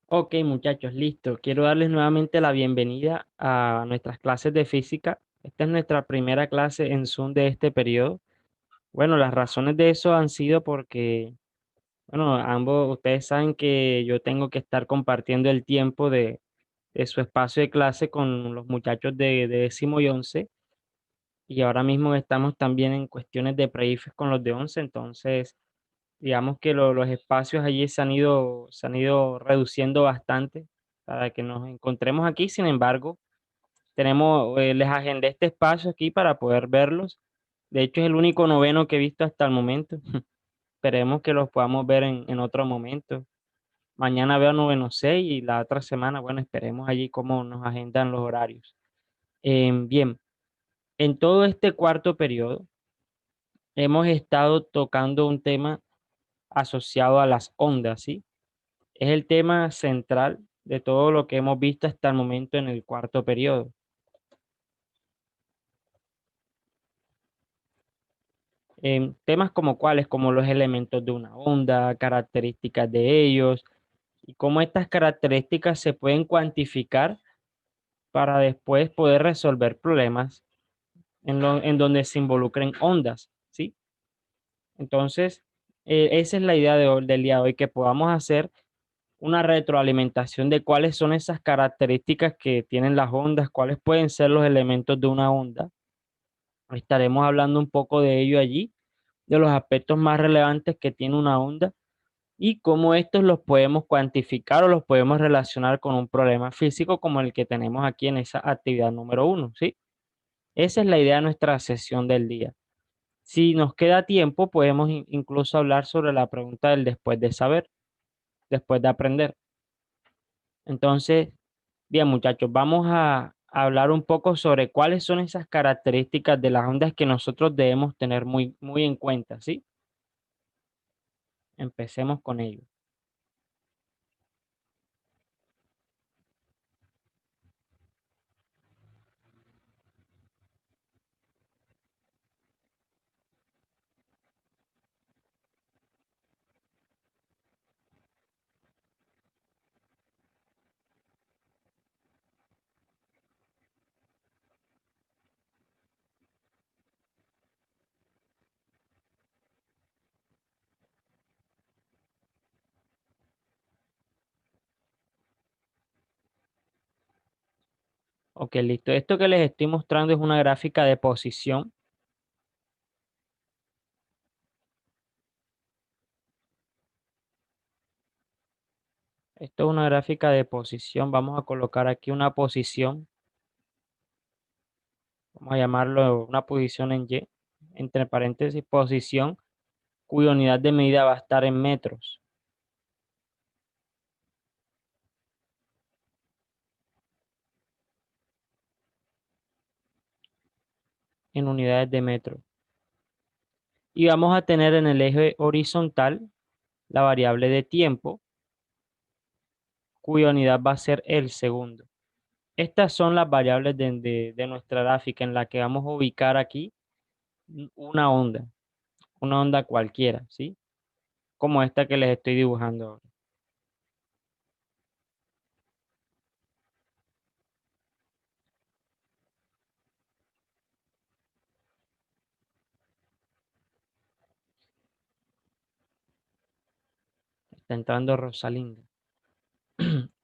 Ok, muchachos, listo. Quiero darles nuevamente la bienvenida a nuestras clases de física. Esta es nuestra primera clase en Zoom de este periodo. Bueno, las razones de eso han sido porque, bueno, ambos, ustedes saben que yo tengo que estar compartiendo el tiempo de su espacio de clase con los muchachos de décimo y once. Y ahora mismo estamos también en cuestiones de pre con los de once. Entonces, digamos que los espacios allí se han ido reduciendo bastante para que nos encontremos aquí. Sin embargo, les agendé este espacio aquí para poder verlos. De hecho, es el único noveno que he visto hasta el momento. Esperemos que los podamos ver en otro momento. Mañana veo noveno 6 y la otra semana, bueno, esperemos allí cómo nos agendan los horarios. Bien, en todo este cuarto periodo hemos estado tocando un tema asociado a las ondas, ¿sí? Es el tema central de todo lo que hemos visto hasta el momento en el cuarto periodo. Temas como cuáles, como los elementos de una onda, características de ellos y cómo estas características se pueden cuantificar para después poder resolver problemas en donde se involucren ondas, ¿sí? Entonces, esa es la idea del día de hoy, que podamos hacer una retroalimentación de cuáles son esas características que tienen las ondas, cuáles pueden ser los elementos de una onda. Estaremos hablando un poco de ello allí, de los aspectos más relevantes que tiene una onda y cómo estos los podemos cuantificar o los podemos relacionar con un problema físico como el que tenemos aquí en esa actividad número uno, ¿sí? Esa es la idea de nuestra sesión del día. Si nos queda tiempo, podemos incluso hablar sobre la pregunta del después de saber, después de aprender. Entonces, bien, muchachos, vamos a hablar un poco sobre cuáles son esas características de las ondas que nosotros debemos tener muy, muy en cuenta, ¿sí? Empecemos con ello. Ok, listo. Esto que les estoy mostrando es una gráfica de posición. Esto es una gráfica de posición. Vamos a colocar aquí una posición. Vamos a llamarlo una posición en Y, entre paréntesis, posición, cuya unidad de medida va a estar en metros, en unidades de metro. Y vamos a tener en el eje horizontal la variable de tiempo, cuya unidad va a ser el segundo. Estas son las variables de nuestra gráfica en la que vamos a ubicar aquí una onda cualquiera, ¿sí? Como esta que les estoy dibujando ahora. Está entrando Rosalinda.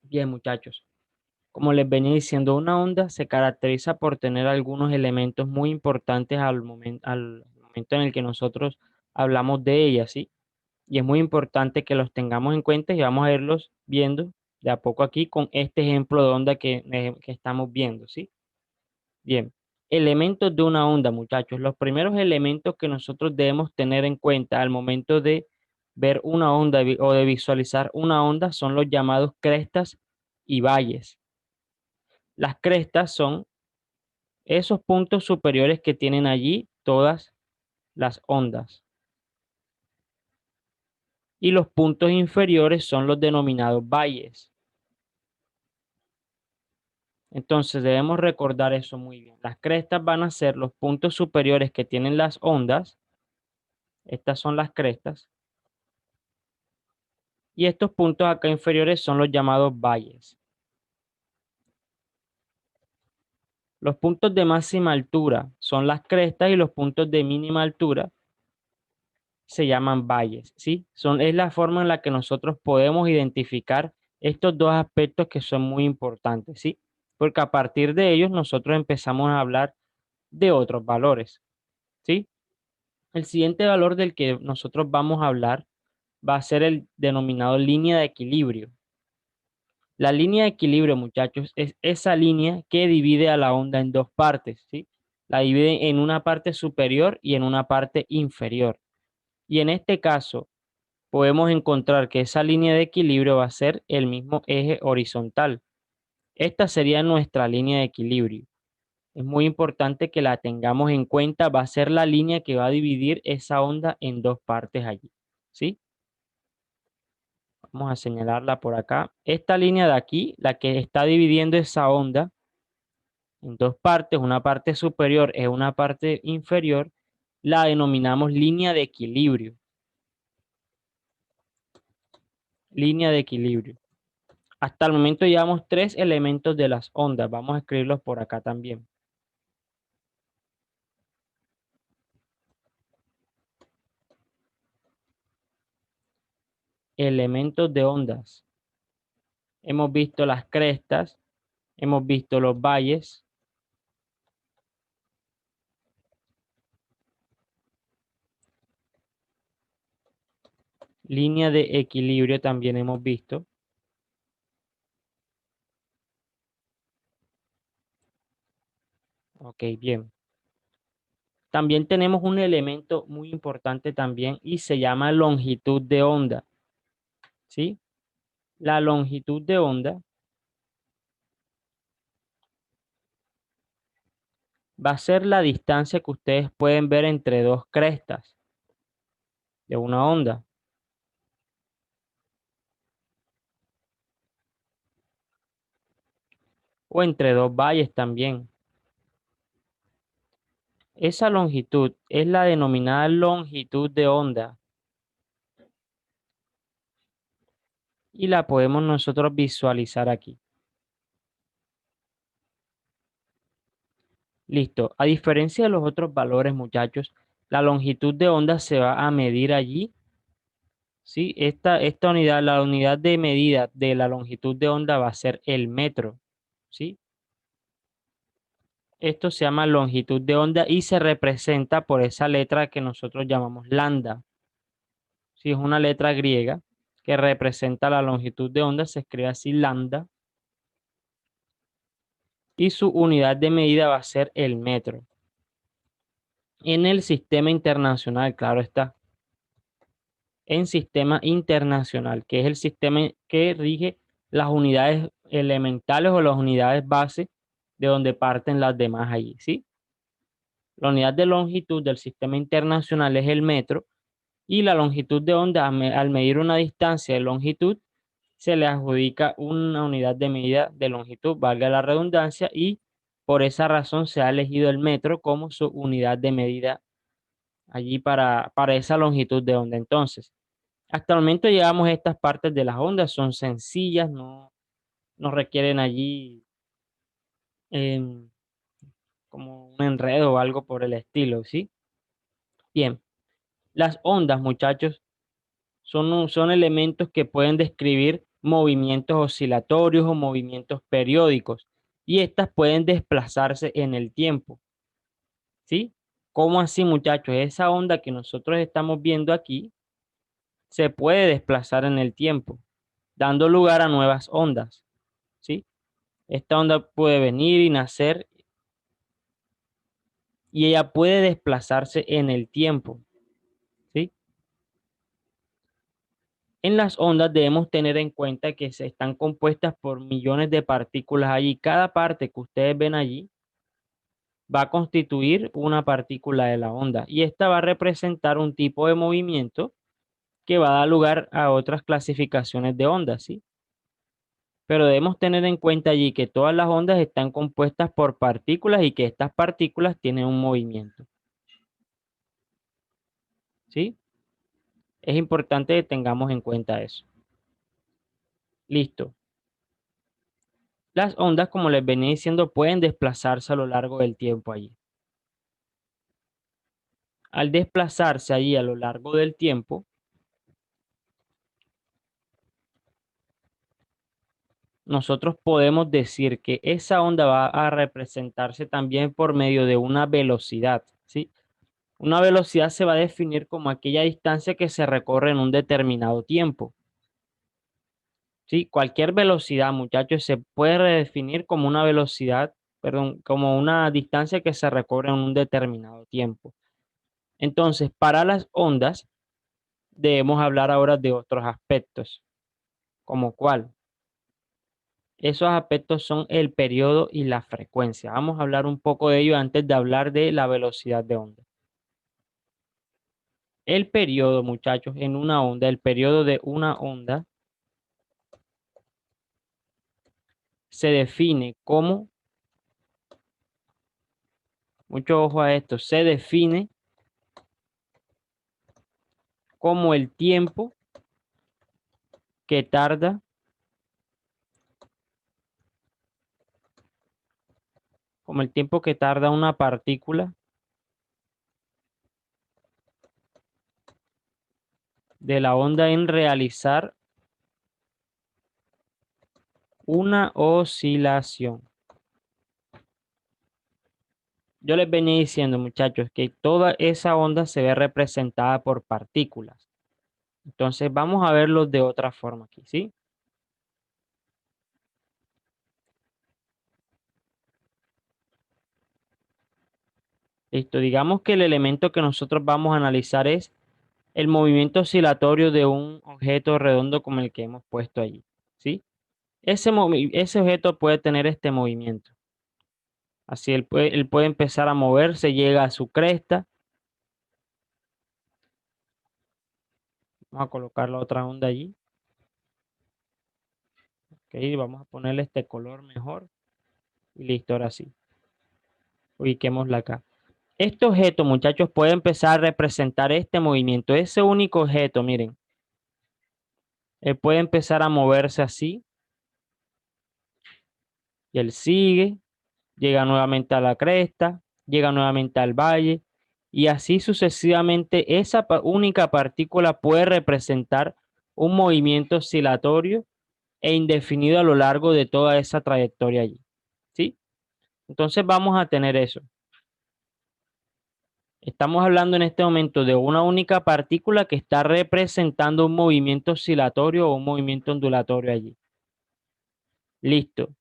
Bien, muchachos. Como les venía diciendo, una onda se caracteriza por tener algunos elementos muy importantes al momento en el que nosotros hablamos de ella, ¿sí? Y es muy importante que los tengamos en cuenta y vamos a irlos viendo de a poco aquí con este ejemplo de onda que estamos viendo, ¿sí? Bien, elementos de una onda, muchachos. Los primeros elementos que nosotros debemos tener en cuenta al momento de ver una onda o de visualizar una onda son los llamados crestas y valles. Las crestas son esos puntos superiores que tienen allí todas las ondas. Y los puntos inferiores son los denominados valles. Entonces debemos recordar eso muy bien. Las crestas van a ser los puntos superiores que tienen las ondas. Estas son las crestas. Y estos puntos acá inferiores son los llamados valles. Los puntos de máxima altura son las crestas y los puntos de mínima altura se llaman valles, ¿sí? Es la forma en la que nosotros podemos identificar estos dos aspectos que son muy importantes, ¿sí? Porque a partir de ellos nosotros empezamos a hablar de otros valores, ¿sí? El siguiente valor del que nosotros vamos a hablar va a ser el denominado línea de equilibrio. La línea de equilibrio, muchachos, es esa línea que divide a la onda en dos partes, ¿sí? La divide en una parte superior y en una parte inferior. Y en este caso, podemos encontrar que esa línea de equilibrio va a ser el mismo eje horizontal. Esta sería nuestra línea de equilibrio. Es muy importante que la tengamos en cuenta. Va a ser la línea que va a dividir esa onda en dos partes allí, ¿sí? Vamos a señalarla por acá. Esta línea de aquí, la que está dividiendo esa onda en dos partes, una parte superior y una parte inferior, la denominamos línea de equilibrio. Línea de equilibrio. Hasta el momento llevamos tres elementos de las ondas. Vamos a escribirlos por acá también. Elementos de ondas. Hemos visto las crestas, hemos visto los valles, línea de equilibrio también hemos visto. Ok, bien. También tenemos un elemento muy importante también y se llama longitud de onda, ¿sí? La longitud de onda va a ser la distancia que ustedes pueden ver entre dos crestas de una onda o entre dos valles también. Esa longitud es la denominada longitud de onda y la podemos nosotros visualizar aquí. Listo. A diferencia de los otros valores, muchachos, la longitud de onda se va a medir allí. ¿Sí? Esta unidad, la unidad de medida de la longitud de onda va a ser el metro. ¿Sí? Esto se llama longitud de onda y se representa por esa letra que nosotros llamamos lambda. Si es una letra griega que representa la longitud de onda, se escribe así lambda. Y su unidad de medida va a ser el metro. En el sistema internacional, claro está, en sistema internacional, que es el sistema que rige las unidades elementales o las unidades base de donde parten las demás allí, ¿sí? La unidad de longitud del sistema internacional es el metro y la longitud de onda al medir una distancia de longitud se le adjudica una unidad de medida de longitud, valga la redundancia, y por esa razón se ha elegido el metro como su unidad de medida allí para esa longitud de onda. Entonces, hasta el momento llegamos a estas partes de las ondas, son sencillas, no requieren allí em, como un enredo o algo por el estilo, ¿sí? Bien, las ondas, muchachos, son elementos que pueden describir movimientos oscilatorios o movimientos periódicos y estas pueden desplazarse en el tiempo, ¿sí? ¿Cómo así, muchachos? Esa onda que nosotros estamos viendo aquí se puede desplazar en el tiempo, dando lugar a nuevas ondas, ¿sí? Esta onda puede venir y nacer y ella puede desplazarse en el tiempo, ¿sí? En las ondas debemos tener en cuenta que se están compuestas por millones de partículas allí. Cada parte que ustedes ven allí va a constituir una partícula de la onda y esta va a representar un tipo de movimiento que va a dar lugar a otras clasificaciones de ondas, ¿sí? Pero debemos tener en cuenta allí que todas las ondas están compuestas por partículas y que estas partículas tienen un movimiento, ¿sí? Es importante que tengamos en cuenta eso. Listo. Las ondas, como les venía diciendo, pueden desplazarse a lo largo del tiempo allí. Al desplazarse allí a lo largo del tiempo, nosotros podemos decir que esa onda va a representarse también por medio de una velocidad, ¿sí? Una velocidad se va a definir como aquella distancia que se recorre en un determinado tiempo, ¿sí? Cualquier velocidad, muchachos, se puede redefinir como una velocidad, perdón, como una distancia que se recorre en un determinado tiempo. Entonces, para las ondas, debemos hablar ahora de otros aspectos, como cuál. Esos aspectos son el periodo y la frecuencia. Vamos a hablar un poco de ello antes de hablar de la velocidad de onda. El periodo, muchachos, en una onda, el periodo de una onda se define como, mucho ojo a esto, se define como el tiempo que tarda una partícula de la onda en realizar una oscilación. Yo les venía diciendo, muchachos, que toda esa onda se ve representada por partículas. Entonces vamos a verlo de otra forma aquí, ¿sí? Listo, digamos que el elemento que nosotros vamos a analizar es el movimiento oscilatorio de un objeto redondo como el que hemos puesto allí, ¿sí? Ese objeto puede tener este movimiento. Así él puede empezar a moverse, llega a su cresta. Vamos a colocar la otra onda allí. Ok, vamos a ponerle este color mejor. Y listo, ahora sí. Ubiquémosla acá. Este objeto, muchachos, puede empezar a representar este movimiento. Ese único objeto, miren, él puede empezar a moverse así. Y él sigue, llega nuevamente a la cresta, llega nuevamente al valle. Y así sucesivamente, esa única partícula puede representar un movimiento oscilatorio e indefinido a lo largo de toda esa trayectoria allí. ¿Sí? Entonces vamos a tener eso. Estamos hablando en este momento de una única partícula que está representando un movimiento oscilatorio o un movimiento ondulatorio allí. Listo.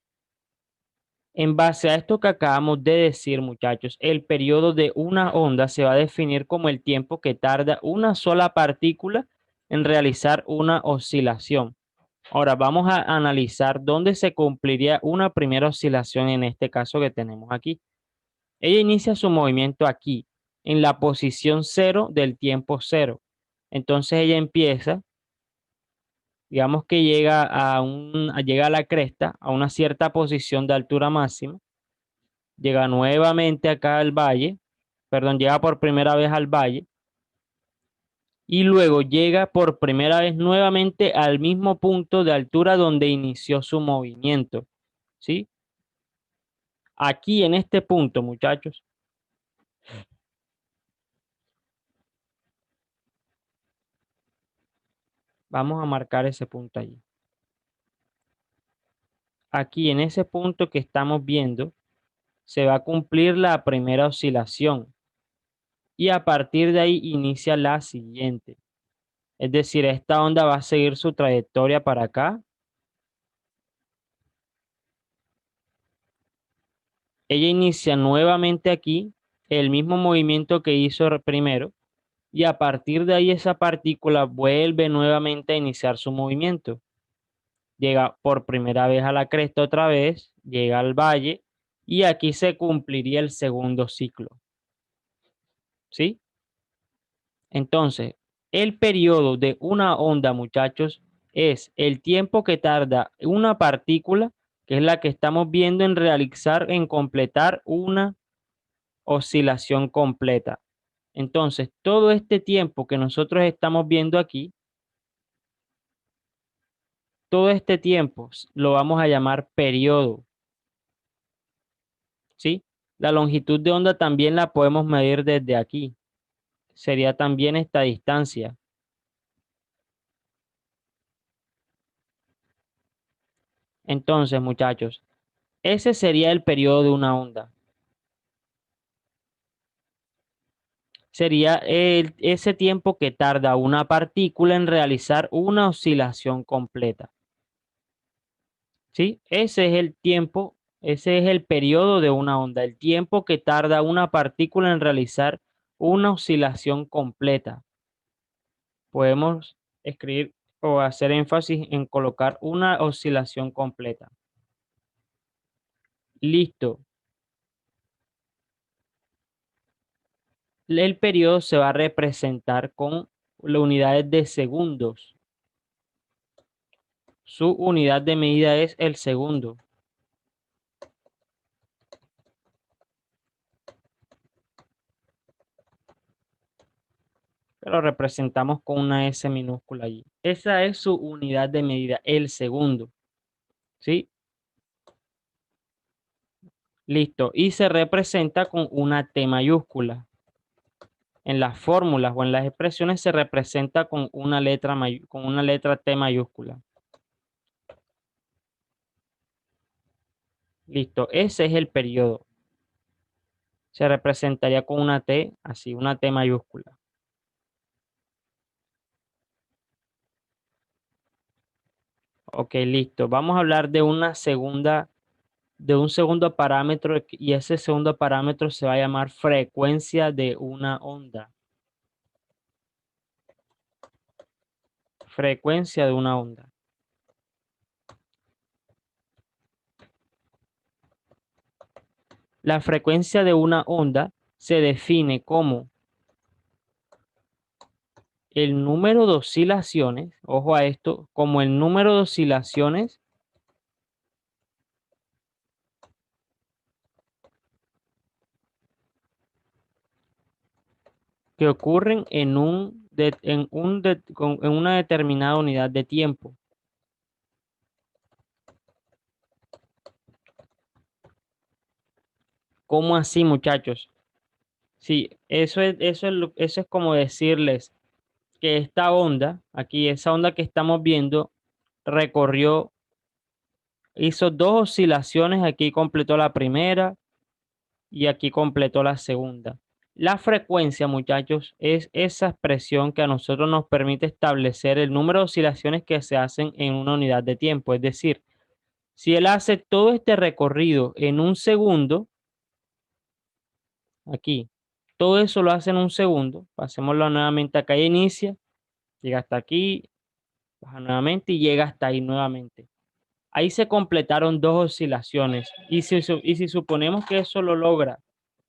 En base a esto que acabamos de decir, muchachos, el periodo de una onda se va a definir como el tiempo que tarda una sola partícula en realizar una oscilación. Ahora vamos a analizar dónde se cumpliría una primera oscilación en este caso que tenemos aquí. Ella inicia su movimiento aquí, en la posición cero del tiempo cero. Entonces ella empieza, digamos que llega a la cresta, a una cierta posición de altura máxima, llega nuevamente acá al valle, perdón, llega por primera vez al valle y luego llega por primera vez nuevamente al mismo punto de altura donde inició su movimiento, ¿sí? Aquí en este punto, muchachos, vamos a marcar ese punto allí. Aquí en ese punto que estamos viendo, se va a cumplir la primera oscilación y a partir de ahí inicia la siguiente. Es decir, esta onda va a seguir su trayectoria para acá. Ella inicia nuevamente aquí el mismo movimiento que hizo primero y a partir de ahí esa partícula vuelve nuevamente a iniciar su movimiento. Llega por primera vez a la cresta otra vez, llega al valle y aquí se cumpliría el segundo ciclo. ¿Sí? Entonces, el periodo de una onda, muchachos, es el tiempo que tarda una partícula, que es la que estamos viendo en completar una oscilación completa. Entonces, todo este tiempo que nosotros estamos viendo aquí Todo este tiempo lo vamos a llamar periodo, ¿sí? La longitud de onda también la podemos medir desde aquí. Sería también esta distancia. Entonces, muchachos, ese sería el periodo de una onda. Sería ese tiempo que tarda una partícula en realizar una oscilación completa. ¿Sí? Ese es el tiempo, ese es el periodo de una onda, el tiempo que tarda una partícula en realizar una oscilación completa. Podemos escribir o hacer énfasis en colocar una oscilación completa. Listo. El periodo se va a representar con las unidades de segundos. Su unidad de medida es el segundo. Pero representamos con una S minúscula allí. Esa es su unidad de medida, el segundo. ¿Sí? Listo. Y se representa con una T mayúscula. En las fórmulas o en las expresiones se representa con una letra T mayúscula. Listo. Ese es el periodo. Se representaría con una T, así, una T mayúscula. Ok, listo. Vamos a hablar de de un segundo parámetro y ese segundo parámetro se va a llamar frecuencia de una onda. Frecuencia de una onda. La frecuencia de una onda se define como el número de oscilaciones, ojo a esto, como el número de oscilaciones que ocurren en en una determinada unidad de tiempo. ¿Cómo así, muchachos? Sí, eso es como decirles que esta onda, aquí, esa onda que estamos viendo, recorrió, hizo dos oscilaciones, aquí completó la primera y aquí completó la segunda. La frecuencia, muchachos, es esa expresión que a nosotros nos permite establecer el número de oscilaciones que se hacen en una unidad de tiempo. Es decir, si él hace todo este recorrido en un segundo, aquí, todo eso lo hace en un segundo, pasémoslo nuevamente acá y inicia, llega hasta aquí, baja nuevamente y llega hasta ahí nuevamente. Ahí se completaron dos oscilaciones y si suponemos que eso lo logra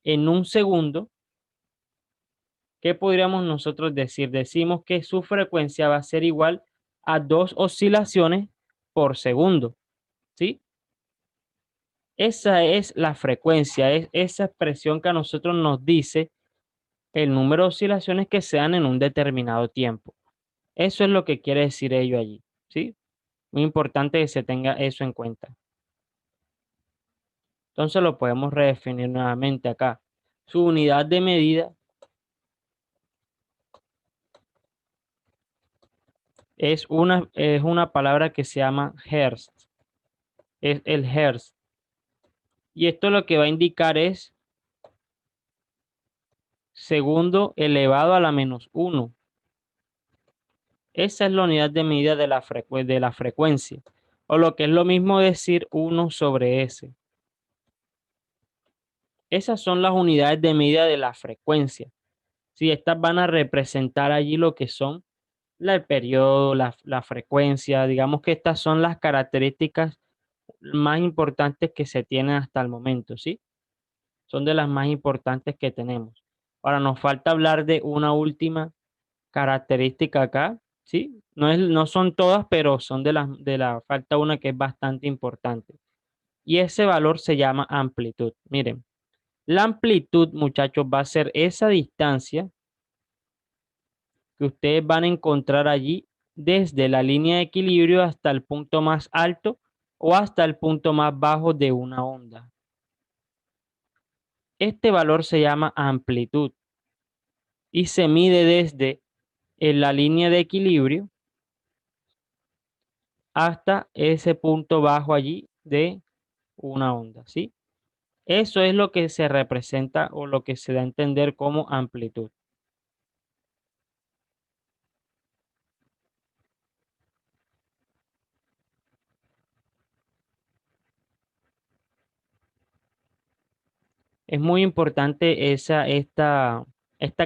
en un segundo, ¿qué podríamos nosotros decir? Decimos que su frecuencia va a ser igual a dos oscilaciones por segundo, ¿sí? Esa es la frecuencia, es esa expresión que a nosotros nos dice el número de oscilaciones que se dan en un determinado tiempo. Eso es lo que quiere decir ello allí, ¿sí? Muy importante que se tenga eso en cuenta. Entonces lo podemos redefinir nuevamente acá. Su unidad de medida es una palabra que se llama Hertz, es el Hertz. Y esto lo que va a indicar es segundo elevado a la menos uno. Esa es la unidad de medida de de la frecuencia. O lo que es lo mismo decir 1 sobre S. Esas son las unidades de medida de la frecuencia. Si estas van a representar allí lo que son el periodo, la frecuencia, digamos que estas son las características más importantes que se tienen hasta el momento, ¿sí? Son de las más importantes que tenemos. Ahora nos falta hablar de una última característica acá, ¿sí? No son todas, pero son falta una que es bastante importante. Y ese valor se llama amplitud. Miren, la amplitud, muchachos, va a ser esa distancia que ustedes van a encontrar allí desde la línea de equilibrio hasta el punto más alto o hasta el punto más bajo de una onda. Este valor se llama amplitud y se mide desde la línea de equilibrio hasta ese punto bajo allí de una onda, ¿sí? Eso es lo que se representa o lo que se da a entender como amplitud. Es muy importante esta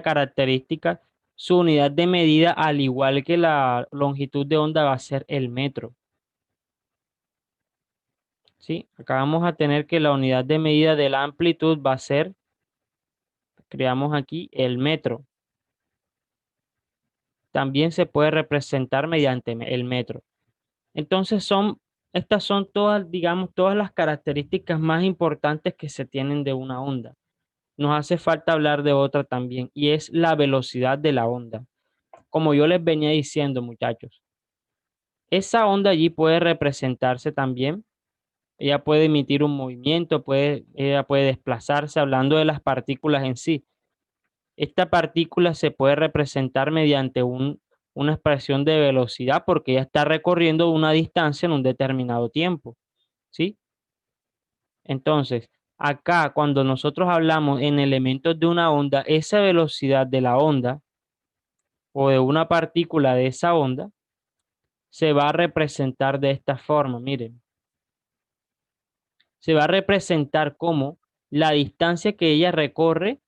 característica. Su unidad de medida, al igual que la longitud de onda, va a ser el metro. ¿Sí? Acá vamos a tener que la unidad de medida de la amplitud va a ser, creamos aquí el metro. También se puede representar mediante el metro. Entonces estas son todas, digamos, todas las características más importantes que se tienen de una onda. Nos hace falta hablar de otra también, y es la velocidad de la onda. Como yo les venía diciendo, muchachos, esa onda allí puede representarse también. Ella puede emitir un movimiento, ella puede desplazarse, hablando de las partículas en sí. Esta partícula se puede representar mediante una expresión de velocidad porque ella está recorriendo una distancia en un determinado tiempo, ¿sí? Entonces, acá cuando nosotros hablamos en elementos de una onda, esa velocidad de la onda o de una partícula de esa onda se va a representar de esta forma, miren. Se va a representar como la distancia que ella recorre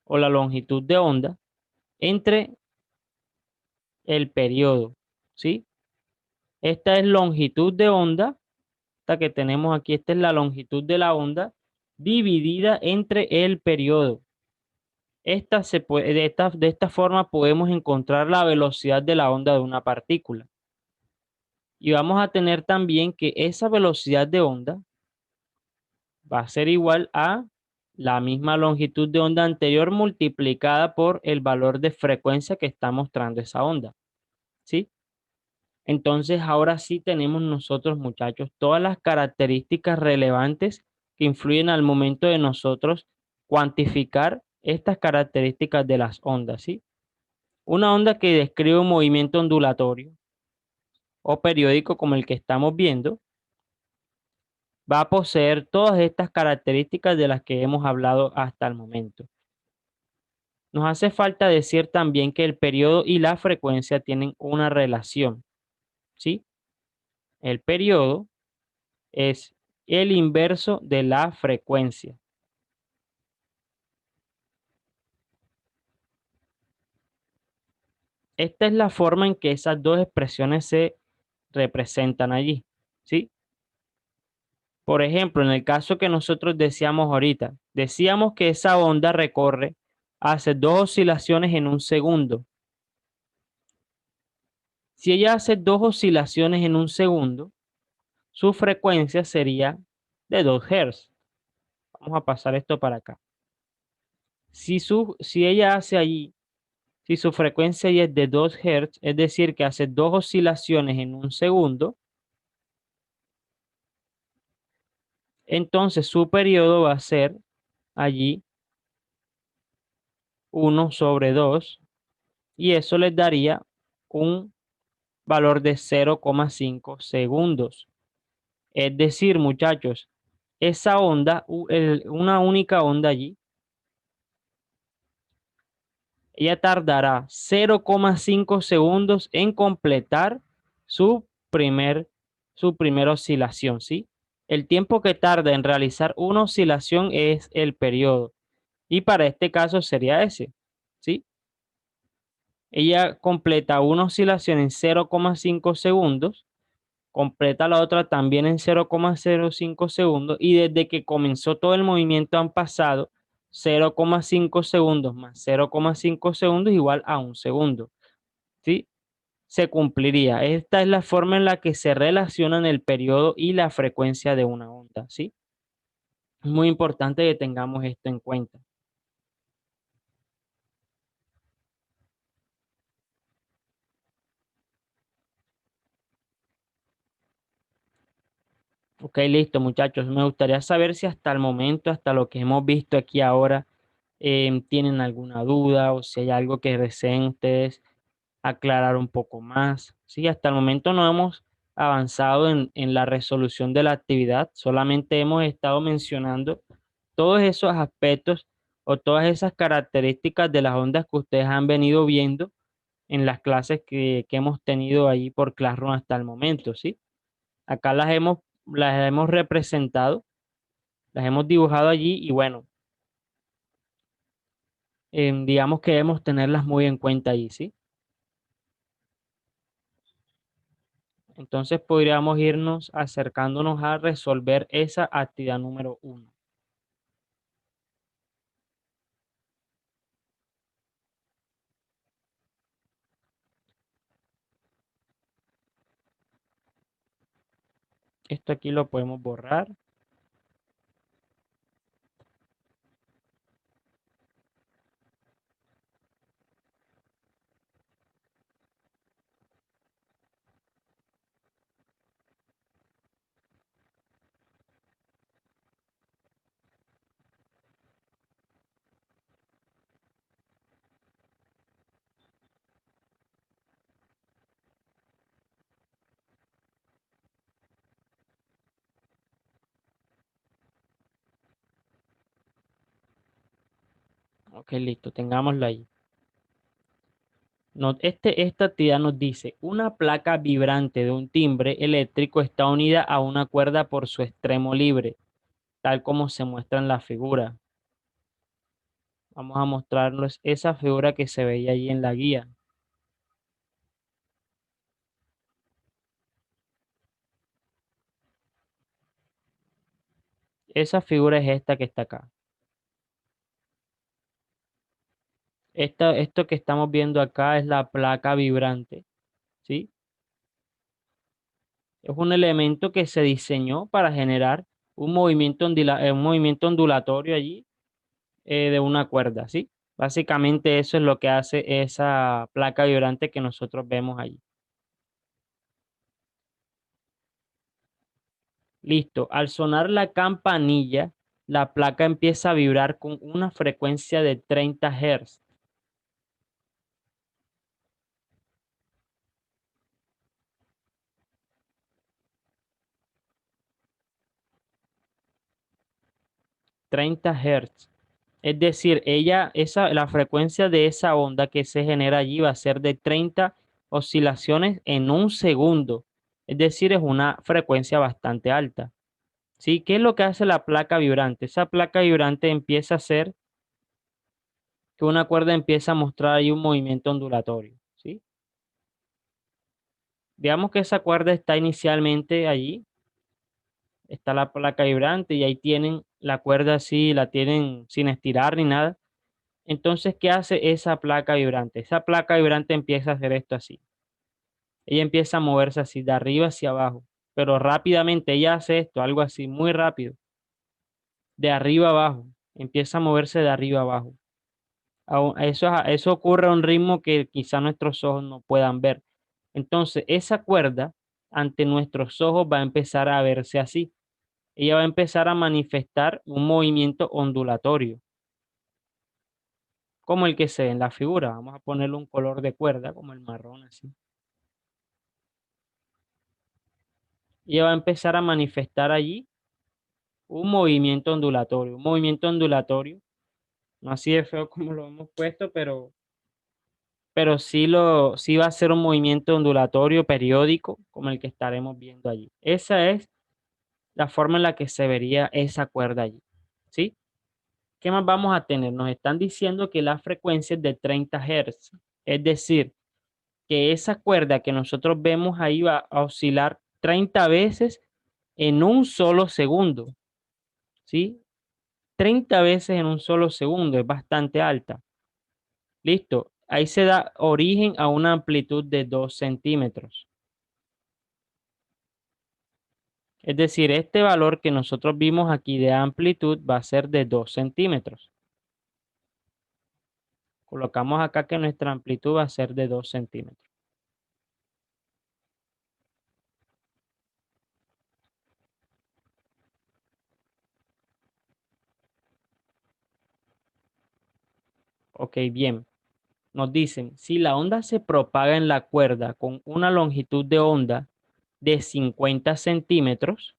o la longitud de onda entre el periodo, ¿sí? Esta es longitud de onda, esta que tenemos aquí, esta es la longitud de la onda dividida entre el periodo. De esta forma podemos encontrar la velocidad de la onda de una partícula. Y vamos a tener también que esa velocidad de onda va a ser igual a la misma longitud de onda anterior multiplicada por el valor de frecuencia que está mostrando esa onda, ¿sí? Entonces, ahora sí tenemos nosotros, muchachos, todas las características relevantes que influyen al momento de nosotros cuantificar estas características de las ondas, ¿sí? Una onda que describe un movimiento ondulatorio o periódico como el que estamos viendo, va a poseer todas estas características de las que hemos hablado hasta el momento. Nos hace falta decir también que el periodo y la frecuencia tienen una relación, ¿sí? El periodo es el inverso de la frecuencia. Esta es la forma en que esas dos expresiones se representan allí, ¿sí? Por ejemplo, en el caso que nosotros decíamos ahorita, decíamos que esa onda recorre, hace dos oscilaciones en un segundo. Si ella hace dos oscilaciones en un segundo, su frecuencia sería de 2 Hz. Vamos a pasar esto para acá. Si ella hace allí, si su frecuencia ya es de 2 Hz, es decir, que hace dos oscilaciones en un segundo, entonces su periodo va a ser allí 1/2 y eso les daría un valor de 0,5 segundos. Es decir, muchachos, esa onda, una única onda allí, ella tardará 0,5 segundos en completar su primer, su primera oscilación, ¿sí? El tiempo que tarda en realizar una oscilación es el periodo. Y para este caso sería ese, ¿sí? Ella completa una oscilación en 0,5 segundos, completa la otra también en 0,05 segundos y desde que comenzó todo el movimiento han pasado 0,5 segundos más 0,5 segundos igual a un segundo, ¿sí? Se cumpliría. Esta es la forma en la que se relacionan el periodo y la frecuencia de una onda, ¿sí? Es muy importante que tengamos esto en cuenta. Ok, listo, muchachos. Me gustaría saber si hasta el momento, hasta lo que hemos visto aquí ahora, tienen alguna duda o si hay algo que deseen ustedes aclarar un poco más. Sí, hasta el momento no hemos avanzado en la resolución de la actividad, solamente hemos estado mencionando todos esos aspectos o todas esas características de las ondas que ustedes han venido viendo en las clases que hemos tenido ahí por Classroom hasta el momento, ¿sí? Acá las hemos representado, las hemos dibujado allí y bueno, digamos que debemos tenerlas muy en cuenta allí, ¿sí? Entonces podríamos irnos acercándonos a resolver esa actividad número uno. Esto aquí lo podemos borrar. Ok, listo, tengámoslo ahí. Esta actividad nos dice, una placa vibrante de un timbre eléctrico está unida a una cuerda por su extremo libre, tal como se muestra en la figura. Vamos a mostrarles esa figura que se veía ahí en la guía. Esa figura es esta que está acá. Esto que estamos viendo acá es la placa vibrante, ¿sí? Es un elemento que se diseñó para generar un movimiento ondulatorio allí de una cuerda, ¿sí? Básicamente eso es lo que hace esa placa vibrante que nosotros vemos allí. Listo. Al sonar la campanilla, la placa empieza a vibrar con una frecuencia de 30 Hz. 30 Hz. Es decir, la frecuencia de esa onda que se genera allí va a ser de 30 oscilaciones en un segundo. Es decir, es una frecuencia bastante alta. ¿Sí? ¿Qué es lo que hace la placa vibrante? Esa placa vibrante empieza a hacer que una cuerda empiece a mostrar ahí un movimiento ondulatorio. ¿Sí? Digamos que esa cuerda está inicialmente allí, está la placa vibrante y ahí tienen la cuerda así, la tienen sin estirar ni nada. Entonces, ¿qué hace esa placa vibrante? Esa placa vibrante empieza a hacer esto así. Ella empieza a moverse así de arriba hacia abajo, pero rápidamente ella hace esto, algo así, muy rápido, de arriba a abajo. Empieza a moverse de arriba a abajo. Eso ocurre a un ritmo que quizá nuestros ojos no puedan ver. Entonces, esa cuerda ante nuestros ojos va a empezar a verse así. Ella va a empezar a manifestar un movimiento ondulatorio, como el que se ve en la figura. Vamos a ponerle un color de cuerda, como el marrón, así. Ella va a empezar a manifestar allí un movimiento ondulatorio, no así de feo como lo hemos puesto, pero sí va a ser un movimiento ondulatorio periódico como el que estaremos viendo allí. Esa es la forma en la que se vería esa cuerda allí, ¿sí? ¿Qué más vamos a tener? Nos están diciendo que la frecuencia es de 30 Hz, es decir, que esa cuerda que nosotros vemos ahí va a oscilar 30 veces en un solo segundo, ¿sí? 30 veces en un solo segundo, es bastante alta. Listo, ahí se da origen a una amplitud de 2 centímetros. Es decir, este valor que nosotros vimos aquí de amplitud va a ser de 2 centímetros. Colocamos acá que nuestra amplitud va a ser de 2 centímetros. Ok, bien. Nos dicen, si la onda se propaga en la cuerda con una longitud de onda de 50 centímetros,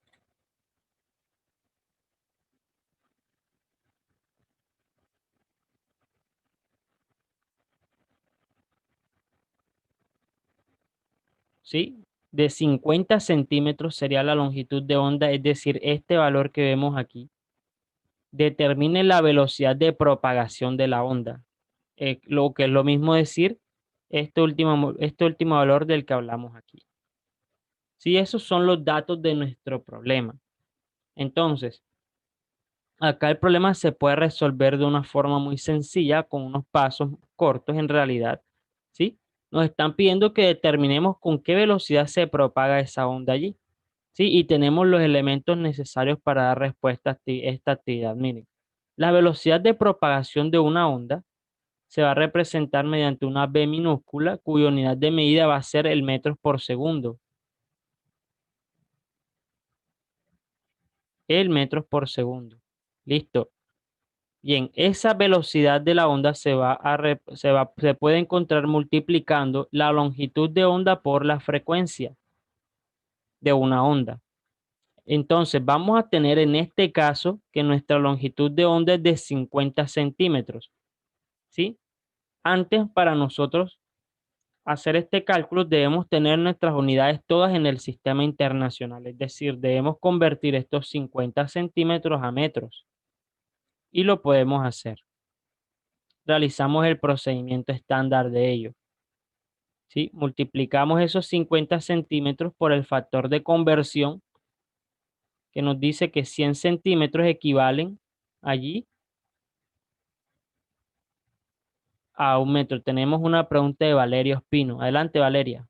¿sí? De 50 centímetros sería la longitud de onda, es decir, este valor que vemos aquí. Determine la velocidad de propagación de la onda. Lo que es lo mismo decir este último valor del que hablamos aquí. Sí, esos son los datos de nuestro problema. Entonces, acá el problema se puede resolver de una forma muy sencilla, con unos pasos cortos en realidad, ¿sí? Nos están pidiendo que determinemos con qué velocidad se propaga esa onda allí, ¿sí? Y tenemos los elementos necesarios para dar respuesta a esta actividad. Miren, la velocidad de propagación de una onda se va a representar mediante una b minúscula, cuya unidad de medida va a ser el metros por segundo. El metros por segundo. Listo. Bien, esa velocidad de la onda se puede encontrar multiplicando la longitud de onda por la frecuencia de una onda. Entonces, vamos a tener en este caso que nuestra longitud de onda es de 50 centímetros, ¿sí? Antes, para nosotros hacer este cálculo, debemos tener nuestras unidades todas en el sistema internacional, es decir, debemos convertir estos 50 centímetros a metros y lo podemos hacer. Realizamos el procedimiento estándar de ello. ¿Sí? Multiplicamos esos 50 centímetros por el factor de conversión que nos dice que 100 centímetros equivalen allí a un metro. Tenemos una pregunta de Valeria Ospino. Adelante, Valeria.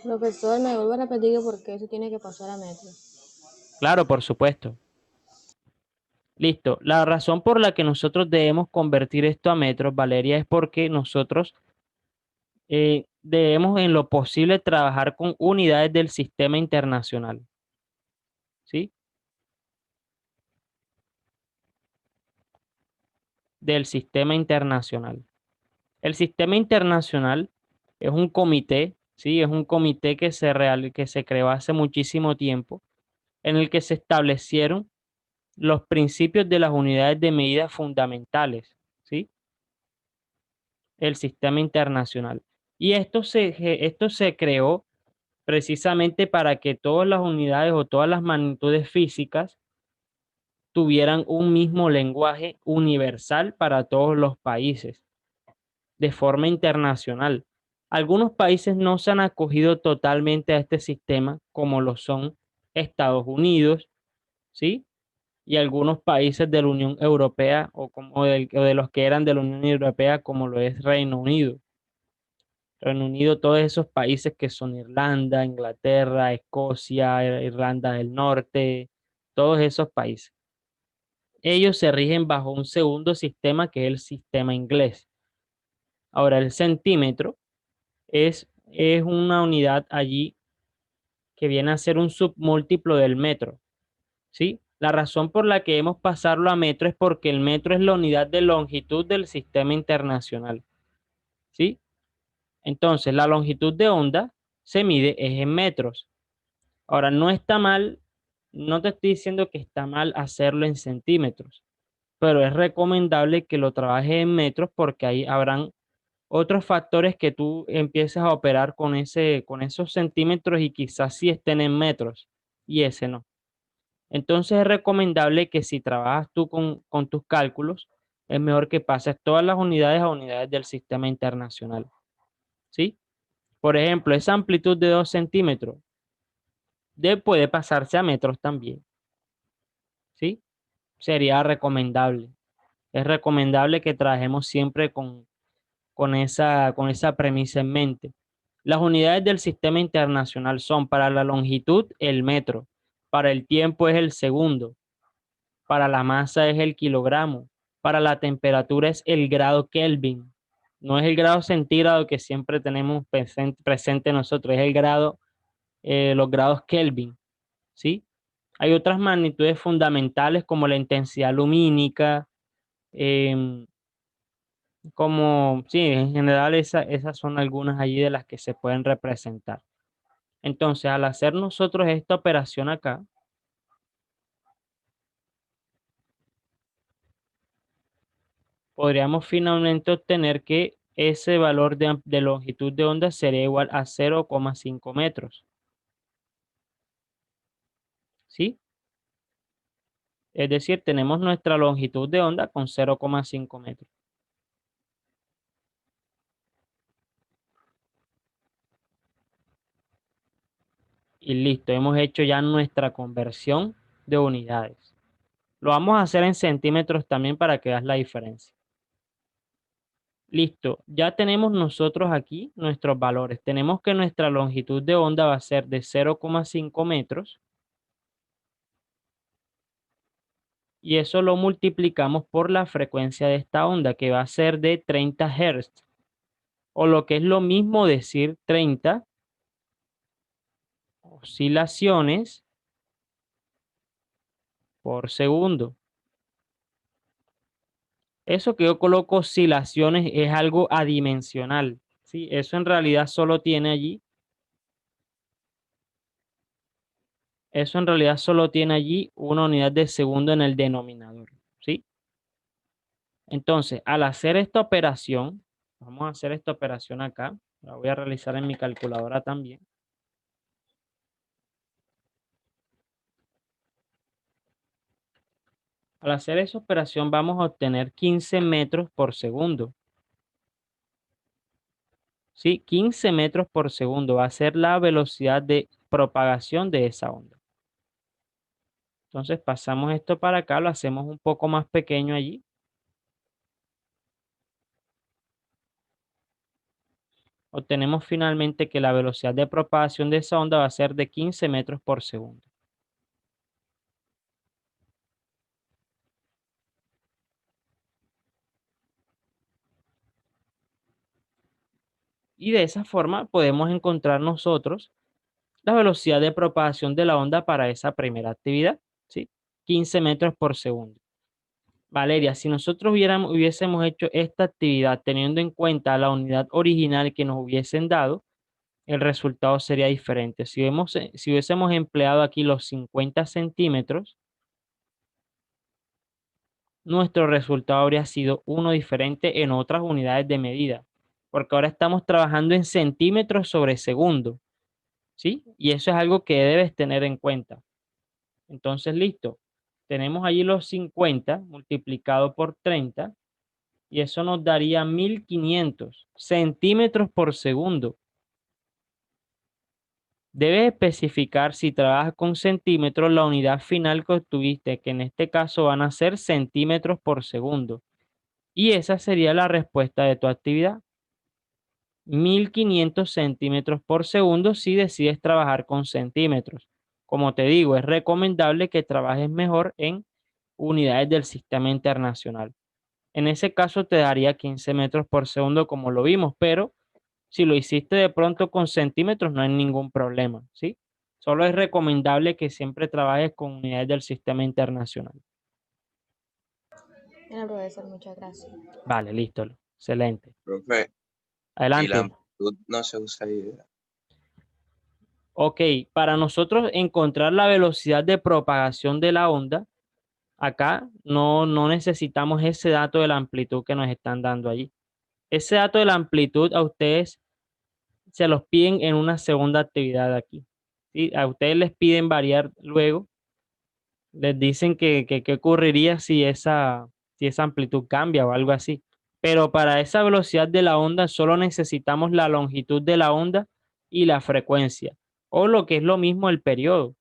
Profesor, me vuelvo a repetir que por qué eso tiene que pasar a metros. Claro, por supuesto. Listo. La razón por la que nosotros debemos convertir esto a metros, Valeria, es porque nosotros debemos en lo posible trabajar con unidades del sistema internacional. ¿Sí? Del sistema internacional. El sistema internacional es un comité, ¿sí? Es un comité que se creó hace muchísimo tiempo, en el que se establecieron los principios de las unidades de medida fundamentales, ¿sí? El sistema internacional. Y esto se creó precisamente para que todas las unidades o todas las magnitudes físicas tuvieran un mismo lenguaje universal para todos los países, de forma internacional. Algunos países no se han acogido totalmente a este sistema, como lo son Estados Unidos, ¿sí? Y algunos países de la Unión Europea o de los que eran de la Unión Europea, como lo es Reino Unido. Reino Unido, todos esos países que son Irlanda, Inglaterra, Escocia, Irlanda del Norte, todos esos países. Ellos se rigen bajo un segundo sistema que es el sistema inglés. Ahora, el centímetro es una unidad allí que viene a ser un submúltiplo del metro, ¿sí? La razón por la que debemos pasarlo a metro es porque el metro es la unidad de longitud del sistema internacional, ¿sí? Entonces, la longitud de onda se mide es en metros. Ahora, no está mal, no te estoy diciendo que está mal hacerlo en centímetros, pero es recomendable que lo trabajes en metros porque ahí habrán otros factores que tú empieces a operar con esos centímetros y quizás sí estén en metros y ese no. Entonces es recomendable que si trabajas tú con tus cálculos, es mejor que pases todas las unidades a unidades del sistema internacional. ¿Sí? Por ejemplo, esa amplitud de 2 centímetros puede pasarse a metros también. ¿Sí? Sería recomendable. Es recomendable que trabajemos siempre con esa premisa en mente. Las unidades del sistema internacional son para la longitud el metro, para el tiempo es el segundo, para la masa es el kilogramo, para la temperatura es el grado Kelvin. No es el grado centígrado que siempre tenemos presente nosotros, es el grado, los grados Kelvin, ¿sí? Hay otras magnitudes fundamentales como la intensidad lumínica, em, Como, sí, en general esas son algunas allí de las que se pueden representar. Entonces, al hacer nosotros esta operación acá, podríamos finalmente obtener que ese valor de longitud de onda sería igual a 0,5 metros. ¿Sí? Es decir, tenemos nuestra longitud de onda con 0,5 metros. Y listo, hemos hecho ya nuestra conversión de unidades. Lo vamos a hacer en centímetros también para que veas la diferencia. Listo, ya tenemos nosotros aquí nuestros valores. Tenemos que nuestra longitud de onda va a ser de 0,5 metros y eso lo multiplicamos por la frecuencia de esta onda que va a ser de 30 Hz o lo que es lo mismo decir 30 oscilaciones por segundo. Eso que yo coloco oscilaciones es algo adimensional, ¿sí? Eso en realidad solo tiene allí, eso en realidad solo tiene allí una unidad de segundo en el denominador, ¿sí? Entonces, al hacer esta operación, vamos a hacer esta operación acá, la voy a realizar en mi calculadora también. Al hacer esa operación vamos a obtener 15 metros por segundo. ¿Sí? 15 metros por segundo va a ser la velocidad de propagación de esa onda. Entonces pasamos esto para acá, lo hacemos un poco más pequeño allí. Obtenemos finalmente que la velocidad de propagación de esa onda va a ser de 15 metros por segundo. Y de esa forma podemos encontrar nosotros la velocidad de propagación de la onda para esa primera actividad, ¿sí? 15 metros por segundo. Valeria, si nosotros hubiésemos hecho esta actividad teniendo en cuenta la unidad original que nos hubiesen dado, el resultado sería diferente. Si hubiésemos empleado aquí los 50 centímetros, nuestro resultado habría sido uno diferente en otras unidades de medida, porque ahora estamos trabajando en centímetros sobre segundo, ¿sí? Y eso es algo que debes tener en cuenta. Entonces, listo. Tenemos allí los 50 multiplicado por 30 y eso nos daría 1500 centímetros por segundo. Debes especificar si trabajas con centímetros la unidad final que obtuviste, que en este caso van a ser centímetros por segundo. Y esa sería la respuesta de tu actividad. 1500 centímetros por segundo si decides trabajar con centímetros. Como te digo, es recomendable que trabajes mejor en unidades del sistema internacional. En ese caso te daría 15 metros por segundo como lo vimos, pero si lo hiciste de pronto con centímetros no hay ningún problema, ¿sí? Solo es recomendable que siempre trabajes con unidades del sistema internacional. Bueno, profesor, muchas gracias. Vale, listo. Excelente. Profe, y la Adelante. amplitud no se usa ahí. Ok, para nosotros encontrar la velocidad de propagación de la onda, acá no necesitamos ese dato de la amplitud que nos están dando allí. Ese dato de la amplitud a ustedes se los piden en una segunda actividad aquí. ¿Sí? A ustedes les piden variar luego, les dicen que qué ocurriría si esa amplitud cambia o algo así. Pero para esa velocidad de la onda solo necesitamos la longitud de la onda y la frecuencia, o lo que es lo mismo el periodo.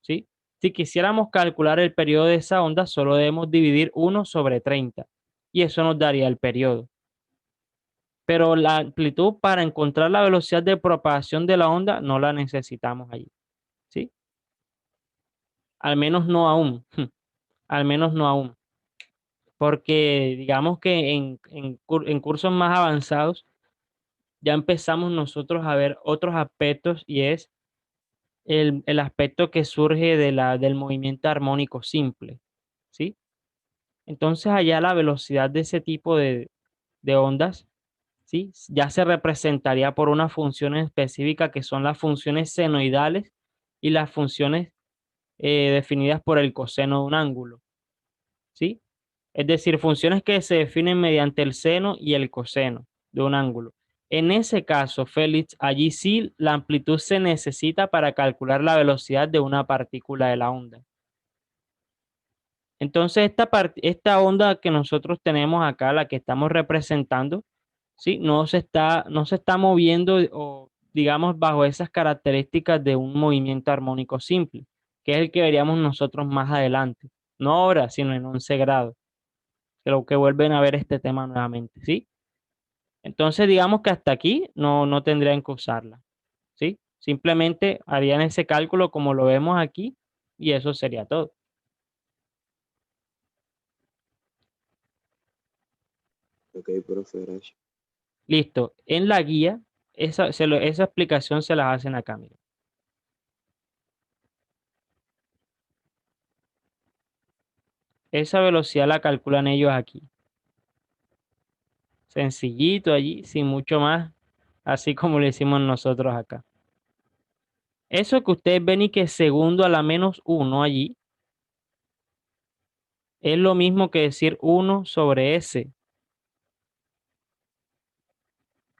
¿Sí? Si quisiéramos calcular el periodo de esa onda, solo debemos dividir 1/30 y eso nos daría el periodo. Pero la amplitud para encontrar la velocidad de propagación de la onda no la necesitamos allí, ¿sí? Al menos no aún, al menos no aún, porque digamos que en cursos más avanzados ya empezamos nosotros a ver otros aspectos y es el aspecto que surge del movimiento armónico simple, ¿sí? Entonces allá la velocidad de ese tipo de ondas, ¿sí? Ya se representaría por una función específica que son las funciones senoidales y las funciones definidas por el coseno de un ángulo, ¿sí? Es decir, funciones que se definen mediante el seno y el coseno de un ángulo. En ese caso, Félix, allí sí la amplitud se necesita para calcular la velocidad de una partícula de la onda. Entonces, esta onda que nosotros tenemos acá, la que estamos representando, ¿sí? No se está moviendo o, digamos, bajo esas características de un movimiento armónico simple, que es el que veríamos nosotros más adelante. No ahora, sino en 11 grados. Creo que vuelven a ver este tema nuevamente, ¿sí? Entonces, digamos que hasta aquí no tendrían que usarla, ¿sí? Simplemente harían ese cálculo como lo vemos aquí y eso sería todo. Ok, profe, gracias. Listo. En la guía, esa explicación se las hacen acá, miren. Esa velocidad la calculan ellos aquí. Sencillito allí, sin mucho más, así como lo hicimos nosotros acá. Eso que ustedes ven y que es segundo a la menos 1 allí, es lo mismo que decir 1 sobre S.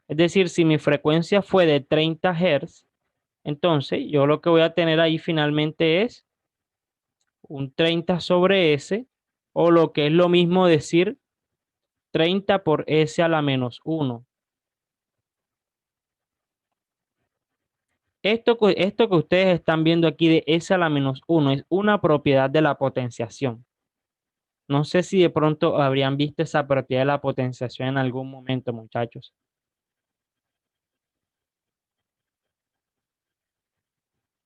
Es decir, si mi frecuencia fue de 30 Hz, entonces yo lo que voy a tener ahí finalmente es un 30 sobre S, o lo que es lo mismo decir 30 por S a la menos 1. Esto que ustedes están viendo aquí de S a la menos 1 es una propiedad de la potenciación. No sé si de pronto habrían visto esa propiedad de la potenciación en algún momento, muchachos.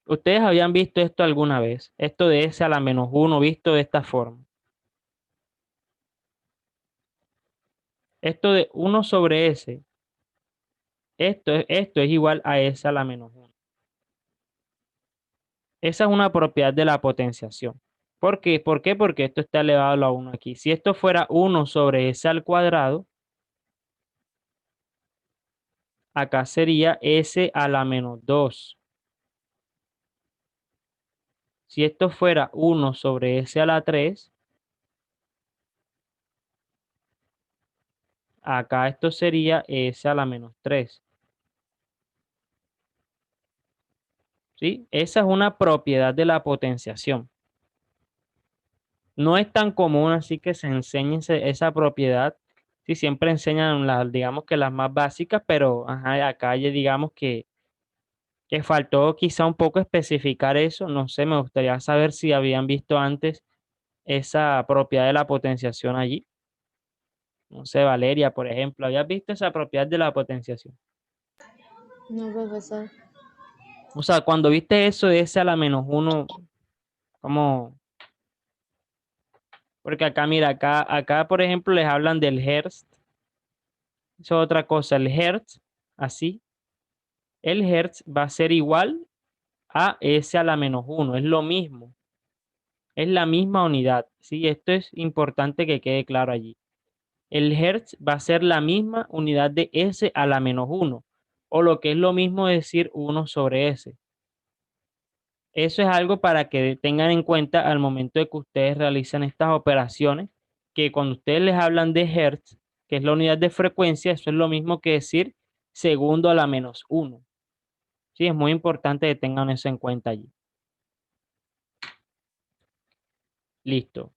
¿Ustedes habían visto esto alguna vez? Esto de S a la menos 1 visto de esta forma. Esto de 1 sobre S, esto es igual a S a la menos 1. Esa es una propiedad de la potenciación. ¿Por qué? ¿Por qué? Porque esto está elevado a la 1 aquí. Si esto fuera 1 sobre S al cuadrado, acá sería S a la menos 2. Si esto fuera 1 sobre S a la 3, acá esto sería S a la menos 3. ¿Sí? Esa es una propiedad de la potenciación. No es tan común así que se enseñe esa propiedad. Sí, siempre enseñan las, digamos que las más básicas, pero ajá, acá ya digamos que faltó quizá un poco especificar eso. No sé, me gustaría saber si habían visto antes esa propiedad de la potenciación allí. No sé, Valeria, por ejemplo, ¿habías visto esa propiedad de la potenciación? No, profesor. O sea, cuando viste eso de S a la menos 1, ¿cómo? Porque acá, mira, acá, por ejemplo, les hablan del Hertz. Eso es otra cosa, el Hertz, así. El Hertz va a ser igual a S a la menos 1, es lo mismo. Es la misma unidad, ¿sí? Esto es importante que quede claro allí. El Hertz va a ser la misma unidad de S a la menos 1, o lo que es lo mismo decir 1 sobre S. Eso es algo para que tengan en cuenta al momento de que ustedes realizan estas operaciones, que cuando ustedes les hablan de Hertz, que es la unidad de frecuencia, eso es lo mismo que decir segundo a la menos 1. Sí, es muy importante que tengan eso en cuenta allí. Listo.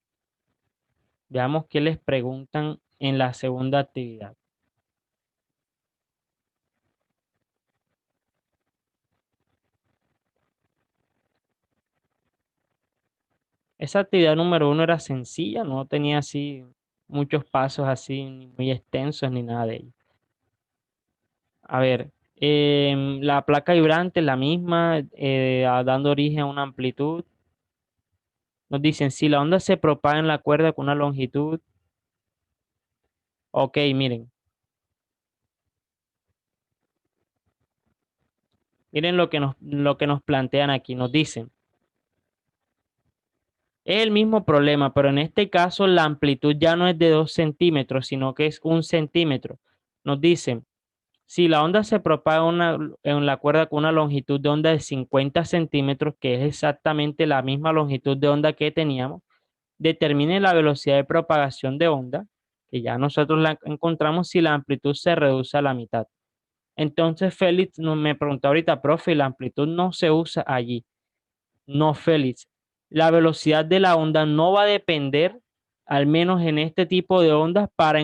Veamos qué les preguntan en la segunda actividad. Esa actividad número 1 era sencilla, no tenía así muchos pasos así ni muy extensos ni nada de ello. A ver, la placa vibrante es la misma, dando origen a una amplitud. Nos dicen, si la onda se propaga en la cuerda con una longitud. Ok, miren lo que nos plantean aquí. Nos dicen, Es el mismo problema, pero en este caso la amplitud ya no es de 2 centímetros, sino que es 1 centímetro. Nos dicen, si la onda se propaga en la cuerda con una longitud de onda de 50 centímetros, que es exactamente la misma longitud de onda que teníamos, determine la velocidad de propagación de onda, que ya nosotros la encontramos si la amplitud se reduce a la mitad. Entonces Félix me preguntó ahorita, profe, la amplitud no se usa allí. No, Félix. La velocidad de la onda no va a depender, al menos en este tipo de ondas, para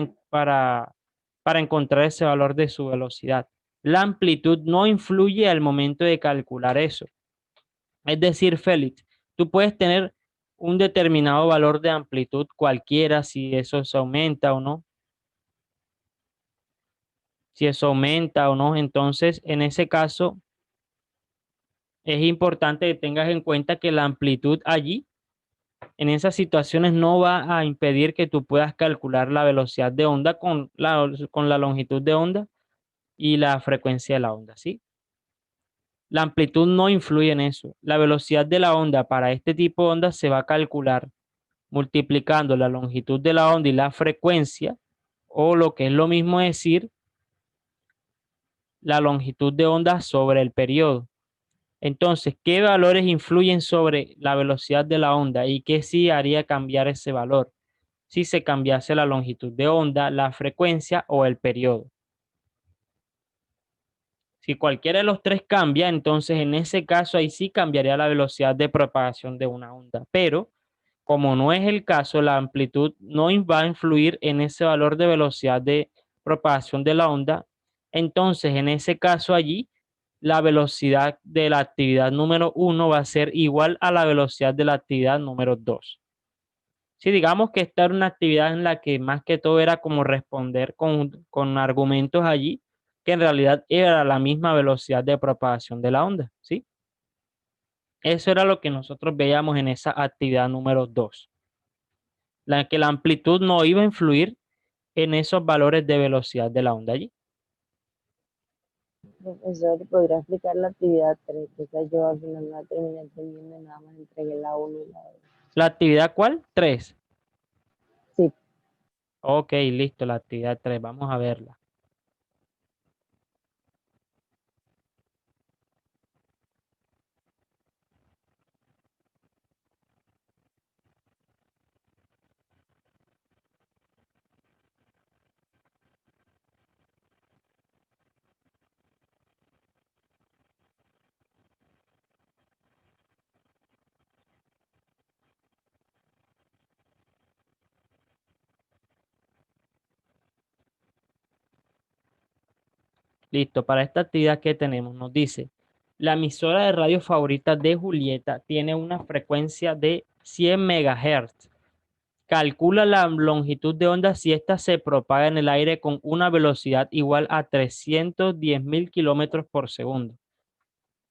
encontrar ese valor de su velocidad. La amplitud no influye al momento de calcular eso. Es decir, Félix, tú puedes tener un determinado valor de amplitud cualquiera, si eso se aumenta o no, si eso aumenta o no. Entonces, en ese caso, es importante que tengas en cuenta que la amplitud allí, en esas situaciones, no va a impedir que tú puedas calcular la velocidad de onda con la longitud de onda y la frecuencia de la onda, ¿sí? La amplitud no influye en eso. La velocidad de la onda para este tipo de ondas se va a calcular multiplicando la longitud de la onda y la frecuencia, o lo que es lo mismo decir, la longitud de onda sobre el periodo. Entonces, ¿qué valores influyen sobre la velocidad de la onda y qué sí haría cambiar ese valor? Si se cambiase la longitud de onda, la frecuencia o el periodo. Si cualquiera de los tres cambia, entonces en ese caso ahí sí cambiaría la velocidad de propagación de una onda. Pero como no es el caso, la amplitud no va a influir en ese valor de velocidad de propagación de la onda. Entonces, en ese caso allí, la velocidad de la actividad número 1 va a ser igual a la velocidad de la actividad número 2. Si digamos que esta era una actividad en la que más que todo era como responder con argumentos allí, que en realidad era la misma velocidad de propagación de la onda, ¿sí? Eso era lo que nosotros veíamos en esa actividad número 2, la que la amplitud no iba a influir en esos valores de velocidad de la onda allí. Profesor, ¿podría explicar la actividad 3? Que esa yo al final no la terminé entendiendo y nada más entregué la 1 y la 2. ¿La actividad cuál? 3. Sí, Ok, listo, la actividad 3. Vamos a verla. Listo, para esta actividad que tenemos, nos dice, la emisora de radio favorita de Julieta tiene una frecuencia de 100 megahertz. Calcula la longitud de onda si ésta se propaga en el aire con una velocidad igual a 310.000 kilómetros por segundo.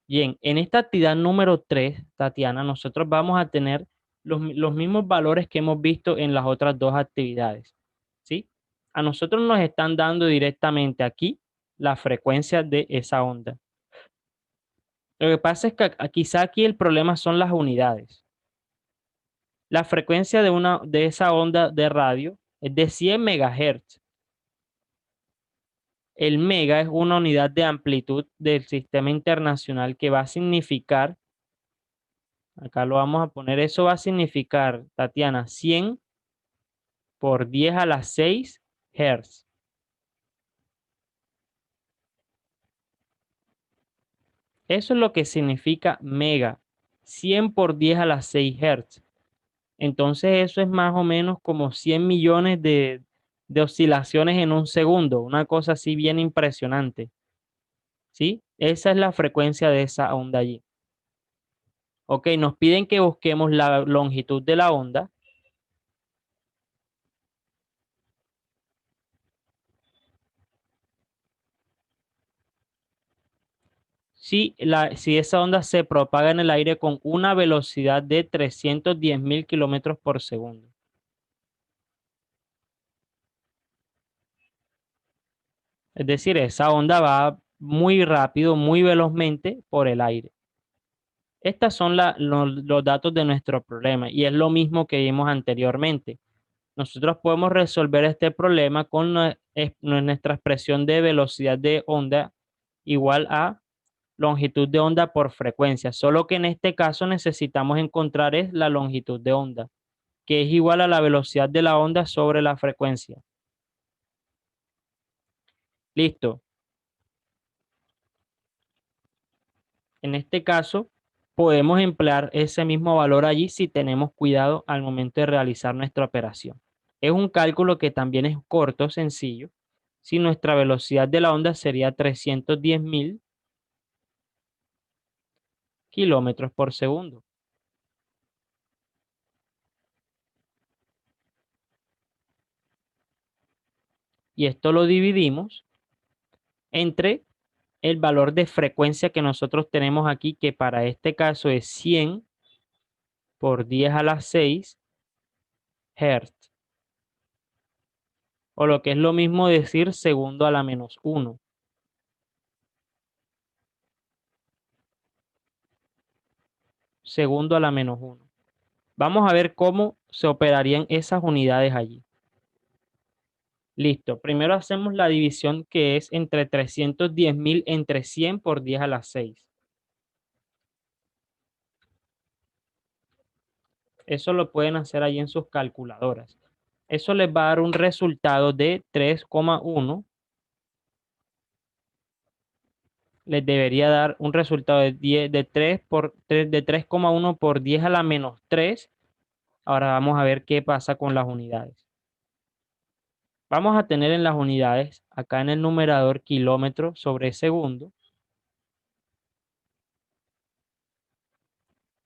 Bien, en esta actividad número 3, Tatiana, nosotros vamos a tener los mismos valores que hemos visto en las otras dos actividades, ¿sí? A nosotros nos están dando directamente aquí la frecuencia de esa onda. Lo que pasa es que quizá aquí el problema son las unidades. La frecuencia de esa onda de radio es de 100 megahertz. El mega es una unidad de amplitud del sistema internacional que va a significar, acá lo vamos a poner, eso va a significar, Tatiana, 100 por 10 a la 6 Hz. Eso es lo que significa mega, 100 por 10 a la 6 Hz. Entonces eso es más o menos como 100 millones de oscilaciones en un segundo, una cosa así bien impresionante, ¿sí? Esa es la frecuencia de esa onda allí. Ok, nos piden que busquemos la longitud de la onda. Si esa onda se propaga en el aire con una velocidad de 310.000 kilómetros por segundo. Es decir, esa onda va muy rápido, muy velozmente por el aire. Estos son los datos de nuestro problema y es lo mismo que vimos anteriormente. Nosotros podemos resolver este problema con nuestra expresión de velocidad de onda igual a longitud de onda por frecuencia, solo que en este caso necesitamos encontrar es la longitud de onda, que es igual a la velocidad de la onda sobre la frecuencia. Listo. En este caso, podemos emplear ese mismo valor allí si tenemos cuidado al momento de realizar nuestra operación. Es un cálculo que también es corto, sencillo. Si nuestra velocidad de la onda sería 310.000 kilómetros por segundo. Y esto lo dividimos entre el valor de frecuencia que nosotros tenemos aquí, que para este caso es 100 por 10 a la 6 Hz. O lo que es lo mismo decir segundo a la menos 1. Segundo a la menos 1. Vamos a ver cómo se operarían esas unidades allí. Listo. Primero hacemos la división que es entre 310.000 entre 100 por 10 a la 6. Eso lo pueden hacer ahí en sus calculadoras. Eso les va a dar un resultado de 3,1. Les debería dar un resultado de 10, de 3 por 3, de 3,1 por 10 a la menos 3. Ahora vamos a ver qué pasa con las unidades. Vamos a tener en las unidades, acá en el numerador, kilómetro sobre segundo.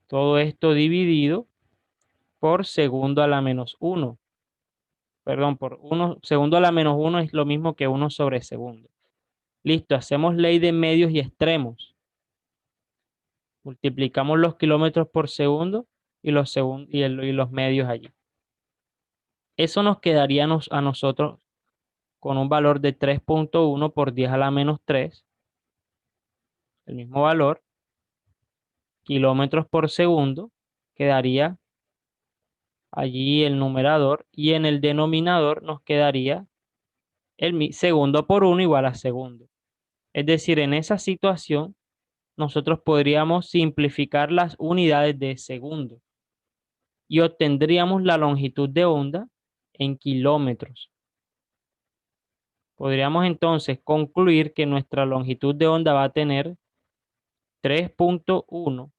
Todo esto dividido por segundo a la menos 1. Perdón, por 1, segundo a la menos 1 es lo mismo que 1 sobre segundo. Listo, hacemos ley de medios y extremos. Multiplicamos los kilómetros por segundo y los medios allí. Eso nos quedaría a nosotros con un valor de 3,1 por 10 a la menos 3. El mismo valor. Kilómetros por segundo. Quedaría allí el numerador y en el denominador nos quedaría el segundo por 1 igual a segundo. Es decir, en esa situación nosotros podríamos simplificar las unidades de segundo y obtendríamos la longitud de onda en kilómetros. Podríamos entonces concluir que nuestra longitud de onda va a tener 3,1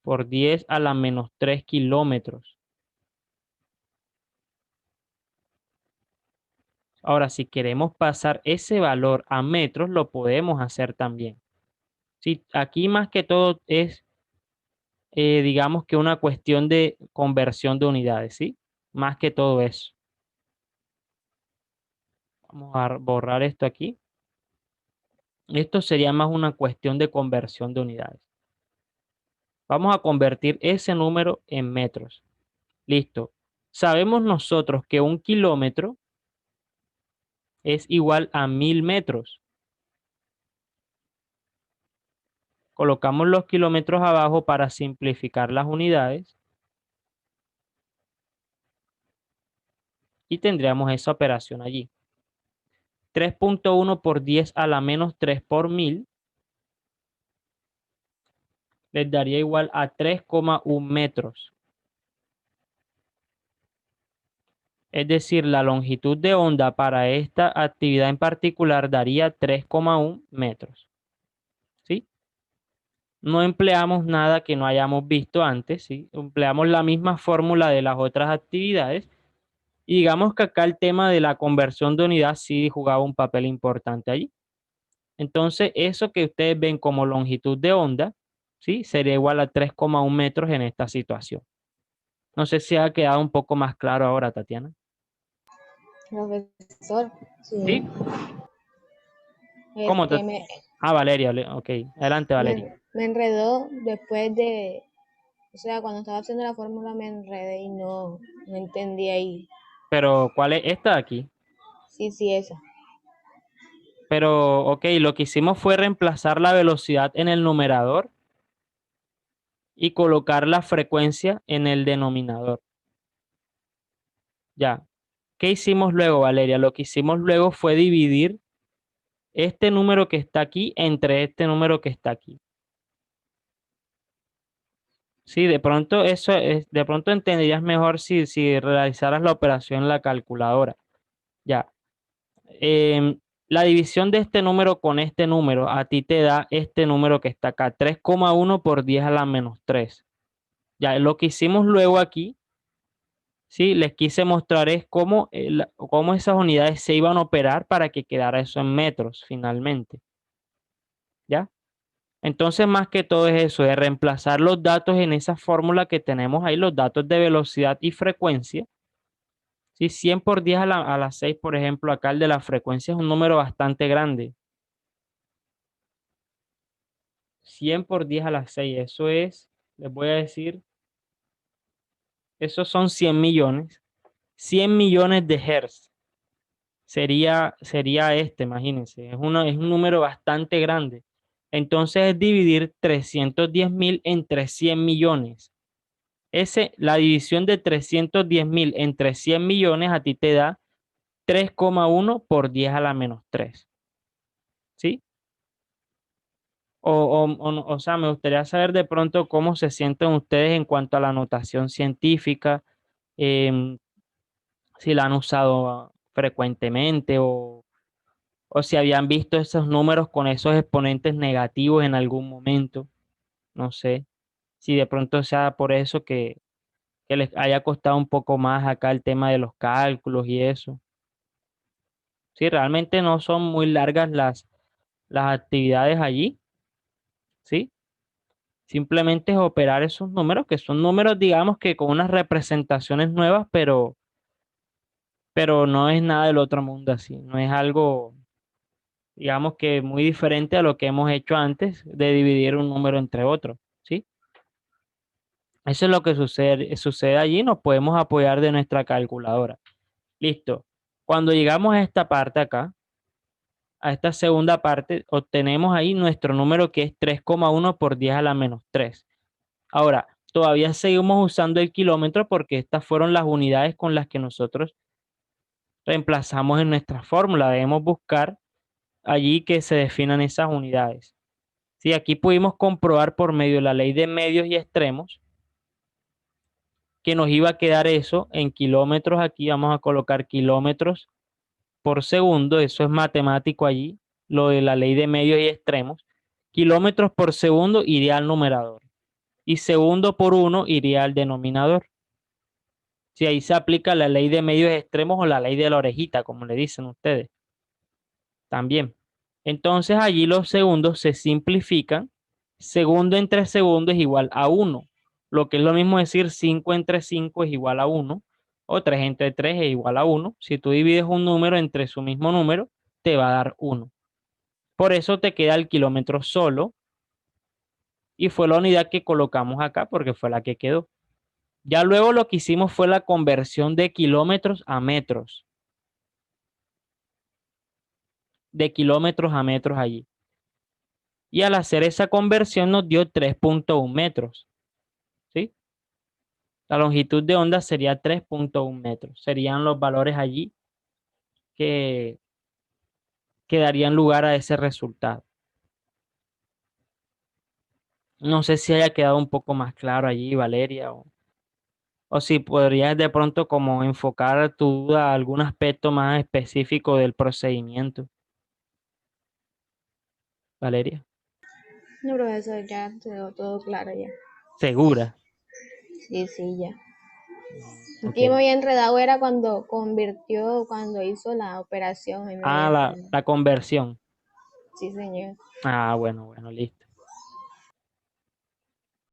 por 10 a la menos 3 kilómetros. Ahora, si queremos pasar ese valor a metros, lo podemos hacer también. Sí, aquí más que todo es, digamos que una cuestión de conversión de unidades, ¿sí? Más que todo eso. Vamos a borrar esto aquí. Esto sería más una cuestión de conversión de unidades. Vamos a convertir ese número en metros. Listo. Sabemos nosotros que 1 kilómetro es igual a 1000 metros. Colocamos los kilómetros abajo para simplificar las unidades. Y tendríamos esa operación allí. 3,1 por 10 a la menos 3 por 1000 les daría igual a 3,1 metros. Es decir, la longitud de onda para esta actividad en particular daría 3,1 metros. ¿Sí? No empleamos nada que no hayamos visto antes, ¿sí? Empleamos la misma fórmula de las otras actividades. Y digamos que acá el tema de la conversión de unidad sí jugaba un papel importante allí. Entonces, eso que ustedes ven como longitud de onda, ¿sí? Sería igual a 3,1 metros en esta situación. No sé si ha quedado un poco más claro ahora, Tatiana. Profesor, Sí, ¿Sí? ¿Cómo? me, Valeria, ok. Adelante, Valeria. me enredó después de, o sea, cuando estaba haciendo la fórmula me enredé y no entendí ahí. Pero, ¿cuál es esta de aquí? Sí, esa. Pero, ok, lo que hicimos fue reemplazar la velocidad en el numerador y colocar la frecuencia en el denominador. Ya. ¿Qué hicimos luego, Valeria? Lo que hicimos luego fue dividir este número que está aquí entre este número que está aquí. Sí, de pronto eso es, de pronto entenderías mejor si realizaras la operación en la calculadora. Ya. La división de este número con este número a ti te da este número que está acá, 3,1 por 10 a la menos 3. Ya, lo que hicimos luego aquí, sí, les quise mostrar es cómo esas unidades se iban a operar para que quedara eso en metros finalmente. ¿Ya? Entonces, más que todo es eso, de reemplazar los datos en esa fórmula que tenemos ahí, los datos de velocidad y frecuencia. Sí, 100 por 10 a la 6, por ejemplo, acá el de la frecuencia es un número bastante grande. 100 por 10 a la 6, eso es, les voy a decir, esos son 100 millones. 100 millones de hertz sería este, imagínense, es un número bastante grande. Entonces es dividir 310.000 entre 100 millones. La división de 310.000 entre 100 millones a ti te da 3,1 por 10 a la menos 3. ¿Sí? O sea, me gustaría saber de pronto cómo se sienten ustedes en cuanto a la notación científica, em, si la han usado frecuentemente o si habían visto esos números con esos exponentes negativos en algún momento. No sé si de pronto sea por eso que les haya costado un poco más acá el tema de los cálculos y eso. Sí, realmente no son muy largas las actividades allí, ¿sí? Simplemente es operar esos números, que son números, digamos que con unas representaciones nuevas, pero no es nada del otro mundo así, no es algo, digamos que muy diferente a lo que hemos hecho antes de dividir un número entre otro, ¿sí? Eso es lo que sucede allí, nos podemos apoyar de nuestra calculadora. Listo. Cuando llegamos a esta parte acá, a esta segunda parte, obtenemos ahí nuestro número que es 3,1 por 10 a la menos 3. Ahora, todavía seguimos usando el kilómetro porque estas fueron las unidades con las que nosotros reemplazamos en nuestra fórmula. Debemos buscar allí que se definan esas unidades. Sí, aquí pudimos comprobar por medio de la ley de medios y extremos que nos iba a quedar eso en kilómetros. Aquí vamos a colocar kilómetros por segundo, eso es matemático allí, lo de la ley de medios y extremos. Kilómetros por segundo iría al numerador y segundo por uno iría al denominador. Si ahí se aplica la ley de medios extremos o la ley de la orejita, como le dicen ustedes, también. Entonces allí los segundos se simplifican. Segundo entre segundo es igual a 1, lo que es lo mismo decir 5 entre 5 es igual a 1, o 3 entre 3 es igual a 1. Si tú divides un número entre su mismo número, te va a dar 1. Por eso te queda el kilómetro solo y fue la unidad que colocamos acá porque fue la que quedó. Ya luego lo que hicimos fue la conversión de kilómetros a metros. De kilómetros a metros allí. Y al hacer esa conversión nos dio 3,1 metros. ¿Sí? La longitud de onda sería 3,1 metros. Serían los valores allí que, que darían lugar a ese resultado. No sé si haya quedado un poco más claro allí, Valeria, o si podrías de pronto como enfocar tu duda a algún aspecto más específico del procedimiento, Valeria. No, profesor, ya quedó todo claro ya. Segura. Sí, sí, ya. Ok. Aquí me había enredado era cuando hizo la operación, y me había Ah, enredado. la conversión. Sí, señor. Ah, bueno, listo.